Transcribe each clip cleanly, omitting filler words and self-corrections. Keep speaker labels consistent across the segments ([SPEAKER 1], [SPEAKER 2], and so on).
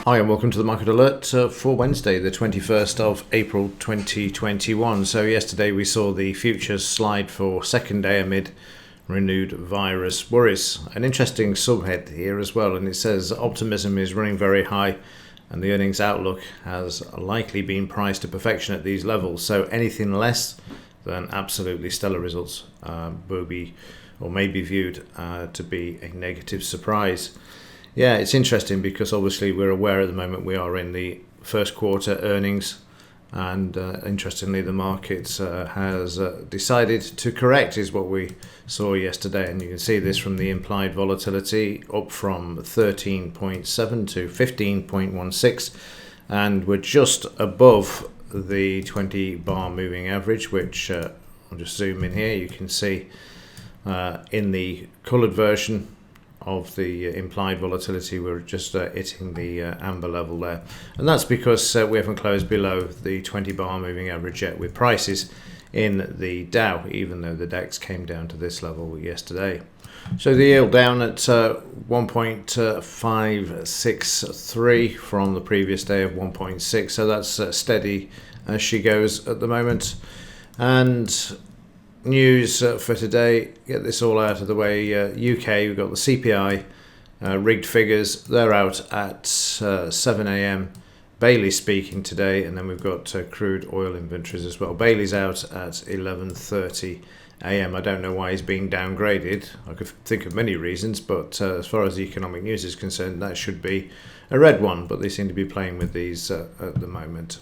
[SPEAKER 1] Hi and welcome to the Market Alert for Wednesday, the 21st of April 2021. So yesterday we saw the futures slide for second day amid renewed virus worries. An interesting subhead here as well, and it says optimism is running very high and the earnings outlook has likely been priced to perfection at these levels. So anything less than absolutely stellar results will be or may be viewed to be a negative surprise. Yeah, it's interesting because obviously we're aware at the moment we are in the first quarter earnings, and interestingly the market has decided to correct, is what we saw yesterday, and you can see this from the implied volatility up from 13.7 to 15.16, and we're just above the 20 bar moving average, which I'll just zoom in here. You can see in the coloured version of the implied volatility, we're just hitting the amber level there, and that's because we haven't closed below the 20 bar moving average yet with prices in the Dow, even though the DAX came down to this level yesterday. So the yield down at 1.563 from the previous day of 1.6, so that's steady as she goes at the moment. And news for today, get this all out of the way. UK, we've got the CPI rigged figures, they're out at 7 a.m. Bailey's speaking today, and then we've got crude oil inventories as well. Bailey's out at 11:30 a.m. I don't know why he's being downgraded. I could think of many reasons, but as far as the economic news is concerned, that should be a red one, but they seem to be playing with these at the moment.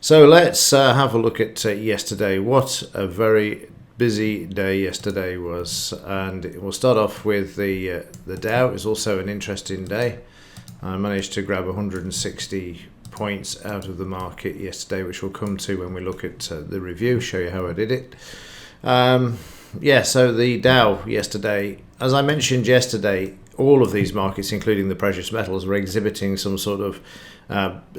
[SPEAKER 1] So let's have a look at yesterday. What a very busy day yesterday was, and we'll start off with the Dow. It was also an interesting day. I managed to grab 160 points out of the market yesterday, which we'll come to when we look at the review, show you how I did it. So the Dow yesterday, as I mentioned yesterday, all of these markets, including the precious metals, were exhibiting some sort of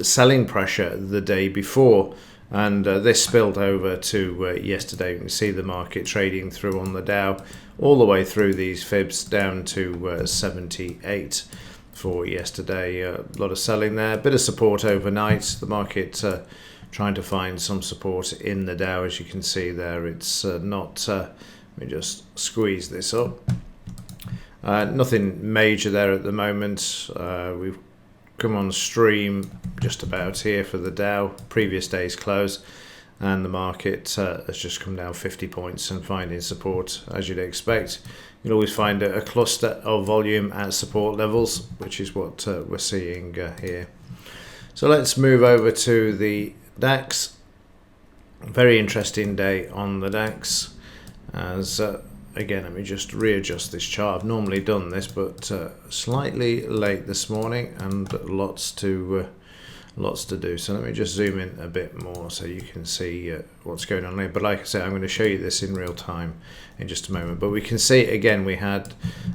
[SPEAKER 1] selling pressure the day before, and this spilled over to yesterday. You can see the market trading through on the Dow all the way through these fibs down to 78 for yesterday. A lot of selling there, a bit of support overnight. The market trying to find some support in the Dow, as you can see there. It's not, let me just squeeze this up. Nothing major there at the moment. We've come on stream just about here for the Dow, previous day's close, and the market has just come down 50 points and finding support as you'd expect. You'll always find a cluster of volume at support levels, which is what we're seeing here. So let's move over to the DAX. Very interesting day on the DAX, as again, let me just readjust this chart. I've normally done this, but slightly late this morning and lots to do. So let me just zoom in a bit more so you can see what's going on here. But like I said, I'm going to show you this in real time in just a moment. But we can see again, we had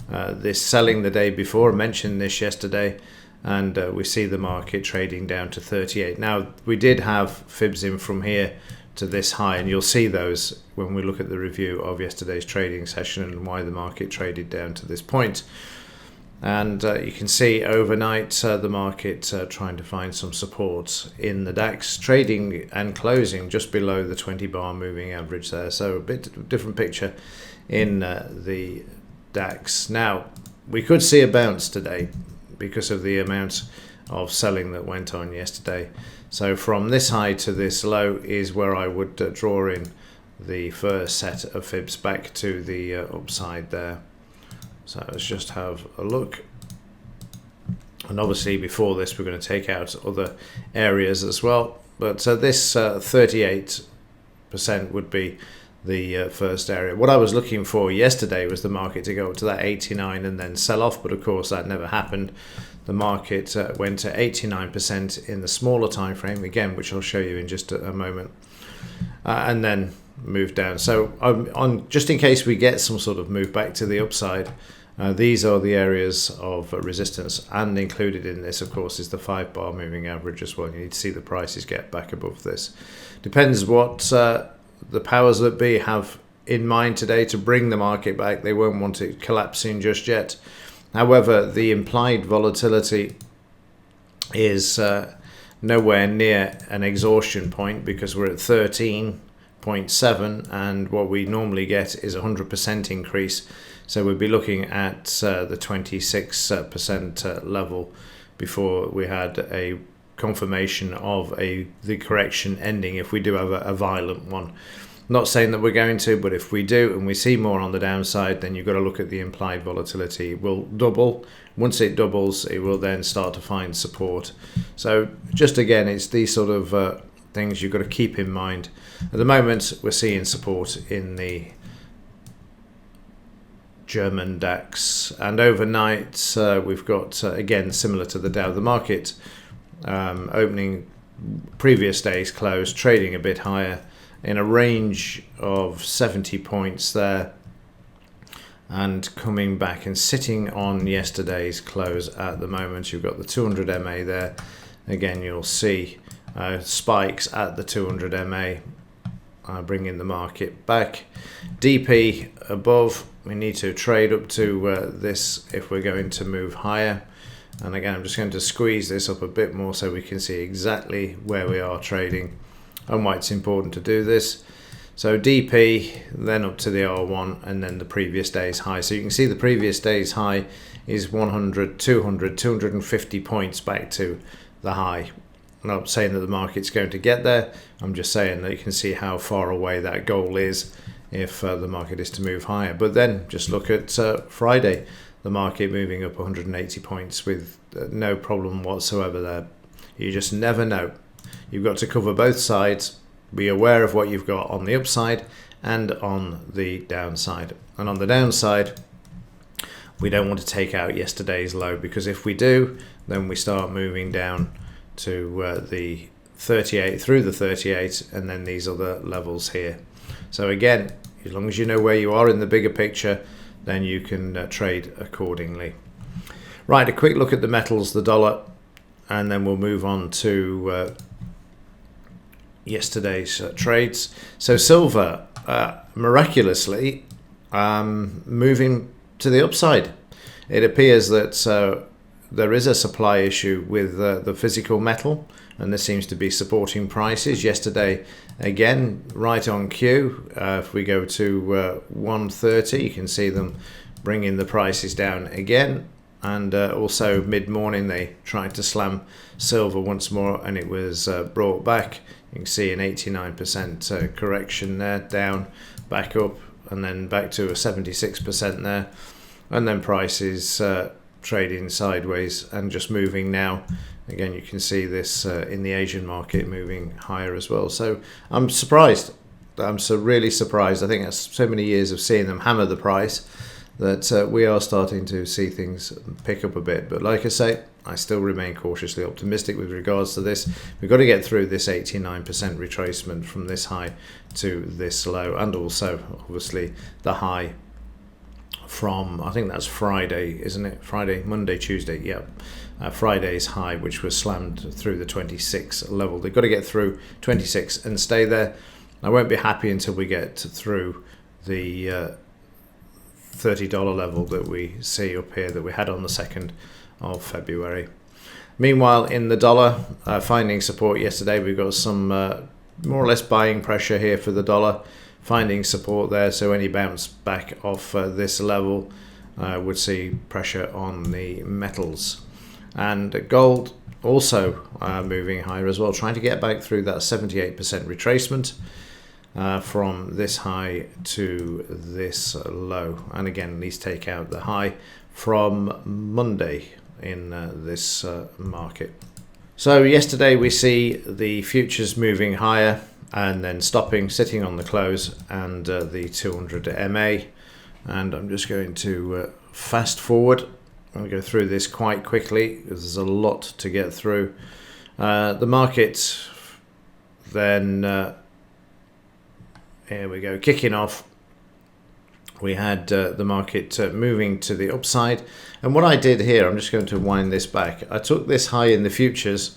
[SPEAKER 1] this selling the day before. I mentioned this yesterday, and we see the market trading down to 38. Now, we did have fibs in from here to this high, and you'll see those when we look at the review of yesterday's trading session and why the market traded down to this point. And you can see overnight the market trying to find some support in the DAX, trading and closing just below the 20 bar moving average there. So a bit different picture in the DAX. Now, we could see a bounce today because of the amount of selling that went on yesterday. So from this high to this low is where I would draw in the first set of fibs back to the upside there. So let's just have a look. And obviously before this we're going to take out other areas as well. But this 38% would be the first area. What I was looking for yesterday was the market to go up to that 89 and then sell off, but of course that never happened. The market went to 89% in the smaller time frame again, which I'll show you in just a moment, and then moved down. So on just in case we get some sort of move back to the upside, these are the areas of resistance, and included in this of course is the 5 bar moving average as well. You need to see the prices get back above this. Depends what the powers that be have in mind today to bring the market back. They won't want it collapsing just yet. However, the implied volatility is nowhere near an exhaustion point, because we're at 13.7, and what we normally get is 100% increase. So we'd be looking at the 26% level before we had a confirmation of the correction ending, if we do have a violent one. Not saying that we're going to, but if we do and we see more on the downside, then you've got to look at the implied volatility. It will double. Once it doubles, it will then start to find support. So just again, it's these sort of things you've got to keep in mind. At the moment, we're seeing support in the German DAX, and overnight we've got, again, similar to the Dow, the market opening previous day's close, trading a bit higher in a range of 70 points there, and coming back and sitting on yesterday's close at the moment. You've got the 200 MA there. Again, you'll see spikes at the 200 MA, bringing the market back. DP above, we need to trade up to this if we're going to move higher. And again, I'm just going to squeeze this up a bit more so we can see exactly where we are trading and why it's important to do this. So DP, then up to the R1, and then the previous day's high. So you can see the previous day's high is 100, 200, 250 points back to the high. I'm not saying that the market's going to get there. I'm just saying that you can see how far away that goal is if the market is to move higher. But then just look at Friday, the market moving up 180 points with no problem whatsoever there. You just never know. You've got to cover both sides, be aware of what you've got on the upside and on the downside. And on the downside, we don't want to take out yesterday's low, because if we do, then we start moving down to the 38, through the 38, and then these other levels here. So again, as long as you know where you are in the bigger picture, then you can trade accordingly. Right, a quick look at the metals, the dollar, and then we'll move on to yesterday's trades. So silver, miraculously, moving to the upside. It appears that there is a supply issue with the physical metal, and this seems to be supporting prices. Yesterday, again, right on cue. If we go to 130, you can see them bringing the prices down again. And also mid-morning, they tried to slam silver once more, and it was brought back. You can see an 89% correction there, down, back up, and then back to a 76% there. And then prices trading sideways and just moving now. Again, you can see this in the Asian market moving higher as well. So I'm surprised. I'm really surprised. I think that's so many years of seeing them hammer the price that we are starting to see things pick up a bit. But like I say, I still remain cautiously optimistic with regards to this. We've got to get through this 89% retracement from this high to this low, and also obviously the high from, I think that's Friday, isn't it? Friday, Monday, Tuesday, yeah. Friday's high, which was slammed through the 26 level. They've got to get through 26 and stay there. I won't be happy until we get through the $30 level that we see up here that we had on the 2nd of February. Meanwhile, in the dollar, finding support yesterday, we've got some more or less buying pressure here for the dollar, finding support there. So any bounce back off this level would see pressure on the metals. And gold also moving higher as well, trying to get back through that 78% retracement from this high to this low. And again, these take out the high from Monday in this market. So yesterday we see the futures moving higher and then stopping, sitting on the close, and the 200 MA. And I'm just going to fast forward. I'll go through this quite quickly because there's a lot to get through. The market then, here we go, kicking off. We had the market moving to the upside. And what I did here, I'm just going to wind this back. I took this high in the futures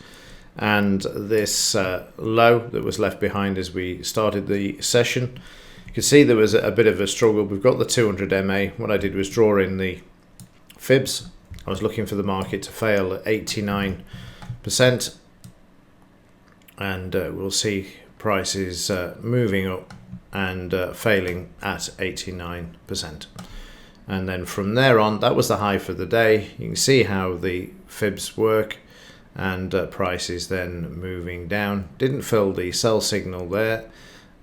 [SPEAKER 1] and this low that was left behind as we started the session. You can see there was a bit of a struggle. We've got the 200 MA. What I did was draw in the fibs. I was looking for the market to fail at 89% and we'll see prices moving up and failing at 89%. And then from there on, that was the high for the day. You can see how the fibs work, and prices then moving down. Didn't fill the sell signal there,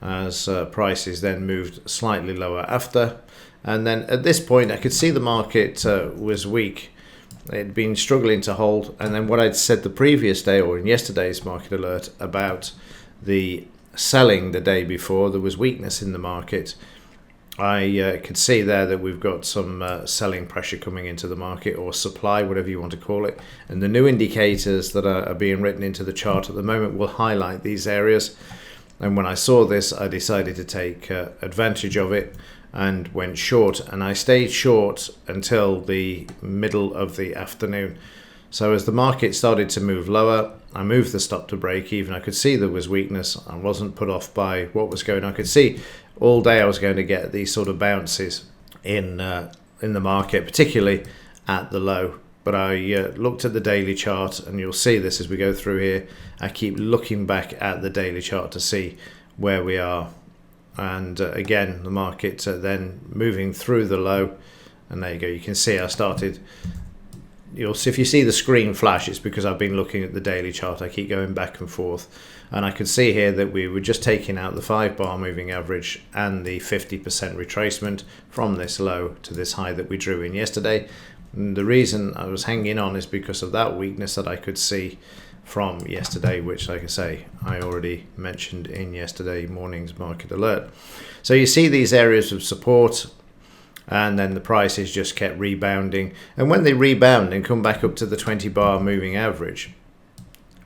[SPEAKER 1] as prices then moved slightly lower after. And then at this point I could see the market was weak. It had been struggling to hold, and then what I'd said the previous day, or in yesterday's market alert, about the selling the day before, there was weakness in the market. I could see there that we've got some selling pressure coming into the market, or supply, whatever you want to call it. And the new indicators that are being written into the chart at the moment will highlight these areas. And when I saw this, I decided to take advantage of it and went short. And I stayed short until the middle of the afternoon. So as the market started to move lower, I moved the stop to break even. I could see there was weakness. I wasn't put off by what was going on. I could see all day I was going to get these sort of bounces in the market, particularly at the low. But I looked at the daily chart, and you'll see this as we go through here. I keep looking back at the daily chart to see where we are. And again, the market then moving through the low. And there you go. You can see I started. You'll see, if you see the screen flash, it's because I've been looking at the daily chart. I keep going back and forth, and I could see here that we were just taking out the 5-bar moving average and the 50% retracement from this low to this high that we drew in yesterday. And the reason I was hanging on is because of that weakness that I could see from yesterday, which, like I say, I already mentioned in yesterday morning's market alert. So you see these areas of support, and then the prices just kept rebounding. And when they rebound and come back up to the 20-bar moving average,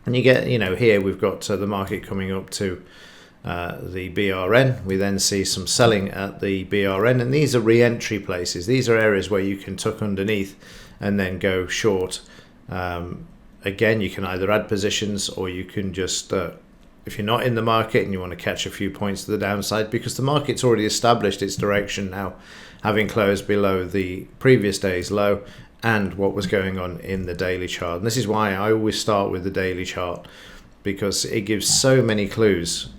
[SPEAKER 1] and you get, here we've got the market coming up to the BRN. We then see some selling at the BRN, and these are re-entry places. These are areas where you can tuck underneath and then go short. Again, you can either add positions, or you can just, if you're not in the market and you want to catch a few points to the downside, because the market's already established its direction now, having closed below the previous day's low and what was going on in the daily chart. And this is why I always start with the daily chart, because it gives so many clues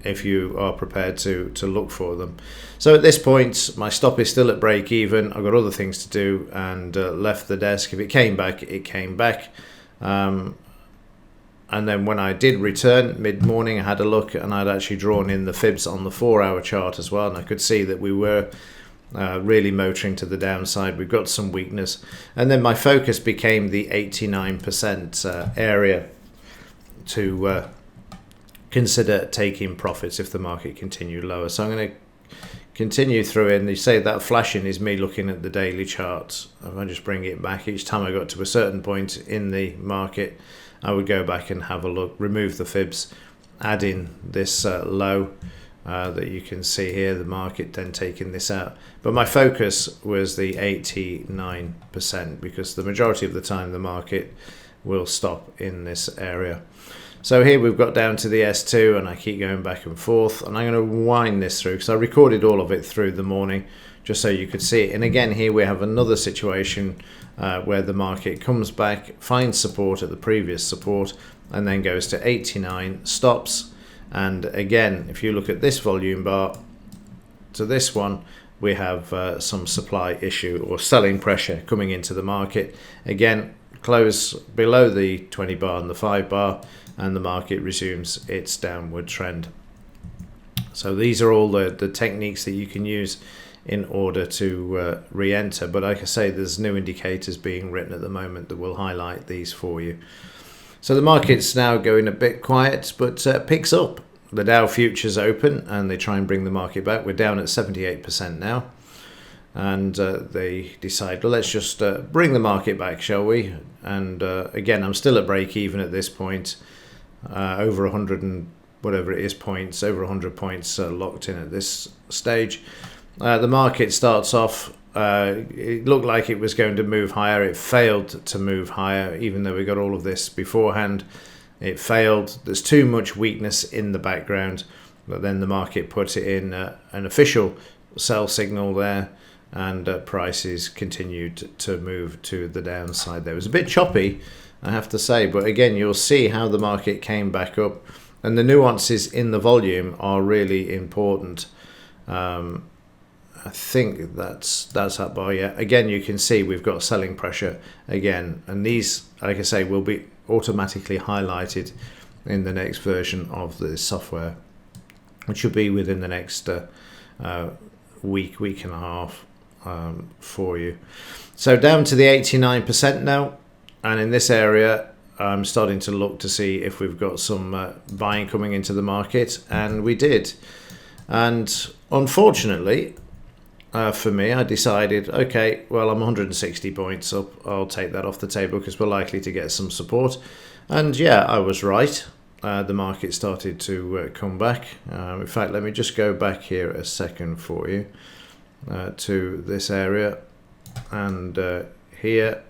[SPEAKER 1] if you are prepared to look for them. So at this point, my stop is still at break even. I've got other things to do, and left the desk. If it came back, it came back. And then when I did return mid-morning, I had a look, and I'd actually drawn in the fibs on the 4-hour chart as well, and I could see that we were really motoring to the downside. We've got some weakness, and then my focus became the 89% area to consider taking profits if the market continued lower. So I'm going to continue through it, and you say that flashing is me looking at the daily charts. If I just bring it back, each time I got to a certain point in the market, I would go back and have a look, remove the fibs, add in this low that you can see here, the market then taking this out. But my focus was the 89%, because the majority of the time the market will stop in this area. So here we've got down to the S2, and I keep going back and forth, and I'm going to wind this through because I recorded all of it through the morning just so you could see it. And again, here we have another situation where the market comes back, finds support at the previous support, and then goes to 89, stops. And again, if you look at this volume bar to this one, we have some supply issue or selling pressure coming into the market. Again, close below the 20 bar and the 5 bar, and the market resumes its downward trend. So these are all the techniques that you can use in order to re-enter. But like I say, there's new indicators being written at the moment that will highlight these for you. So the market's now going a bit quiet, but picks up. The Dow futures open, and they try and bring the market back. We're down at 78% now. And they decide, well, let's just bring the market back, shall we? And again, I'm still at break even at this point. Over 100 and whatever it is points, over 100 points locked in at this stage. The market starts off, it looked like it was going to move higher. It failed to move higher, even though we got all of this beforehand. It failed. There's too much weakness in the background, but then the market put it in an official sell signal there, and prices continued to move to the downside. There was a bit choppy, I have to say, but again, you'll see how the market came back up, and the nuances in the volume are really important. I think that's that bar. Yeah, again, you can see we've got selling pressure again, and these, like I say, will be automatically highlighted in the next version of the software, which will be within the next week and a half for you. So down to the 89% now, and in this area I'm starting to look to see if we've got some buying coming into the market, and we did. And unfortunately for me, I decided, okay, well, I'm 160 points up, I'll take that off the table because we're likely to get some support. And yeah, I was right. The market started to come back. In fact, let me just go back here a second for you to this area, and here,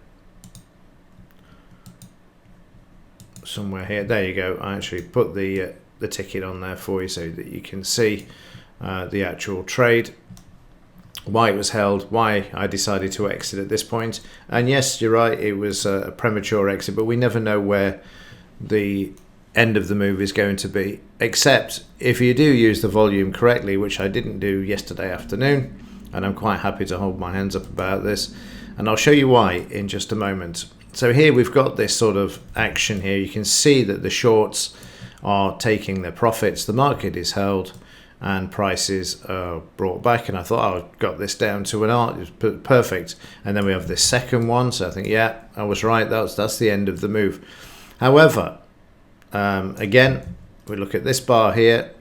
[SPEAKER 1] somewhere here, there you go. I actually put the ticket on there for you so that you can see the actual trade, why it was held, why I decided to exit at this point. And yes, you're right, it was a premature exit, but we never know where the end of the move is going to be, except if you do use the volume correctly, which I didn't do yesterday afternoon, and I'm quite happy to hold my hands up about this, and I'll show you why in just a moment. So here we've got this sort of action here. You can see that the shorts are taking their profits, the market is held, and prices are brought back, and I thought, oh, I've got this down to an art, it's perfect. And then we have this second one, so I think, yeah, I was right, that's the end of the move. However, again, we look at this bar here,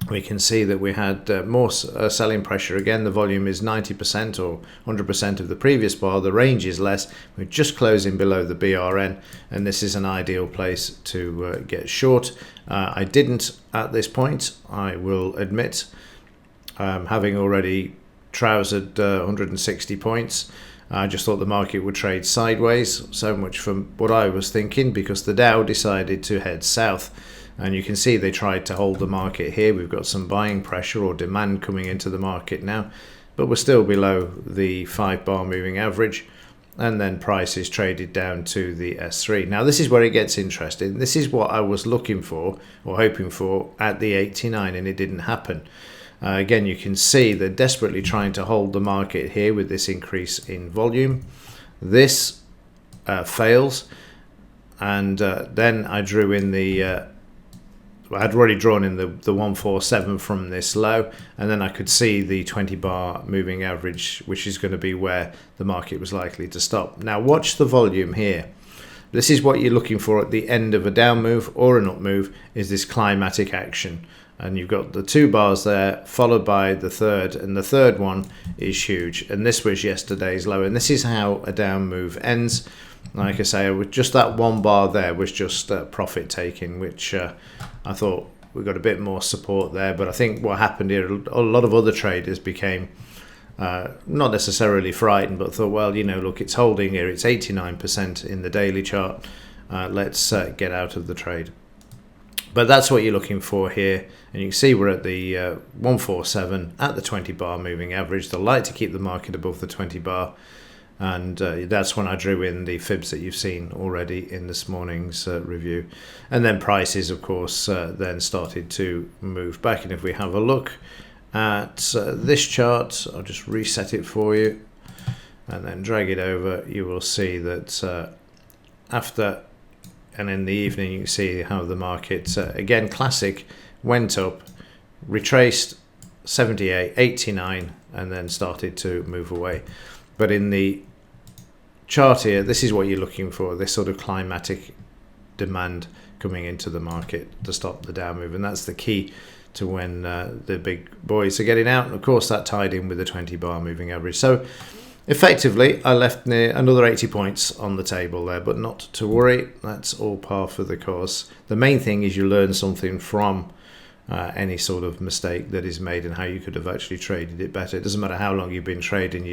[SPEAKER 1] we can see that we had more selling pressure. Again, the volume is 90% or 100% of the previous bar. The range is less. We're just closing below the BRN, and this is an ideal place to get short. I didn't at this point, I will admit, having already trousered 160 points. I just thought the market would trade sideways, so much from what I was thinking, because the Dow decided to head south. And you can see they tried to hold the market here. We've got some buying pressure or demand coming into the market now, but we're still below the 5-bar moving average. And then prices traded down to the S3. Now this is where it gets interesting. This is what I was looking for or hoping for at the 89, and it didn't happen. Again, you can see they're desperately trying to hold the market here with this increase in volume. This fails, and then I drew in the I had already drawn in the 147 from this low, and then I could see the 20-bar moving average, which is going to be where the market was likely to stop. Now watch the volume here. This is what you're looking for at the end of a down move or an up move, is this climatic action. And you've got the 2 bars there, followed by the third, and the third one is huge. And this was yesterday's low, and this is how a down move ends. Like I say, with just that 1 bar there was just profit taking, which I thought we got a bit more support there. But I think what happened here, a lot of other traders became not necessarily frightened, but thought, well, you know, look, it's holding here, it's 89% in the daily chart, let's get out of the trade. But that's what you're looking for here, and you can see we're at the 147 at the 20-bar moving average. They like to keep the market above the 20-bar, and that's when I drew in the fibs that you've seen already in this morning's review. And then prices, of course, then started to move back. And if we have a look at this chart, I'll just reset it for you and then drag it over. You will see that after and in the evening, you can see how the market, again, classic, went up, retraced 78, 89, and then started to move away. But in the chart here, this is what you're looking for, this sort of climatic demand coming into the market to stop the down move. And that's the key to when the big boys are getting out. And of course, that tied in with the 20-bar moving average. So effectively, I left near another 80 points on the table there, but not to worry. That's all par for the course. The main thing is you learn something from any sort of mistake that is made and how you could have actually traded it better. It doesn't matter how long you've been trading.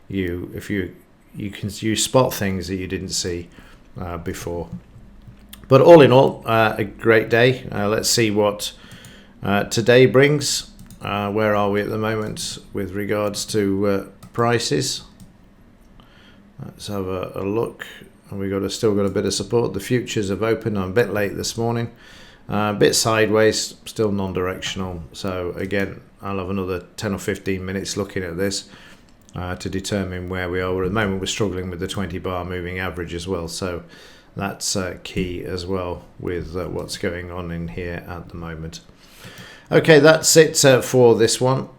[SPEAKER 1] If you spot things that you didn't see before. But all in all, a great day. Let's see what today brings. Where are we at the moment with regards to prices. Let's have a look. And we've still got a bit of support. The futures have opened a bit late this morning. A bit sideways, still non-directional. So again, I'll have another 10 or 15 minutes looking at this to determine where we are. At the moment, we're struggling with the 20 bar moving average as well. So that's key as well with what's going on in here at the moment. Okay, that's it for this one.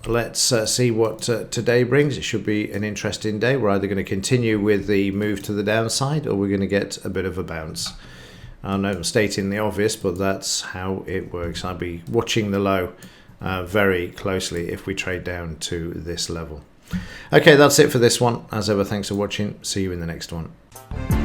[SPEAKER 1] Let's see what today brings. It should be an interesting day. We're either going to continue with the move to the downside or we're going to get a bit of a bounce. I know I'm stating the obvious, but that's how it works. I'll be watching the low very closely if we trade down to this level. Okay, that's it for this one. As ever, thanks for watching. See you in the next one.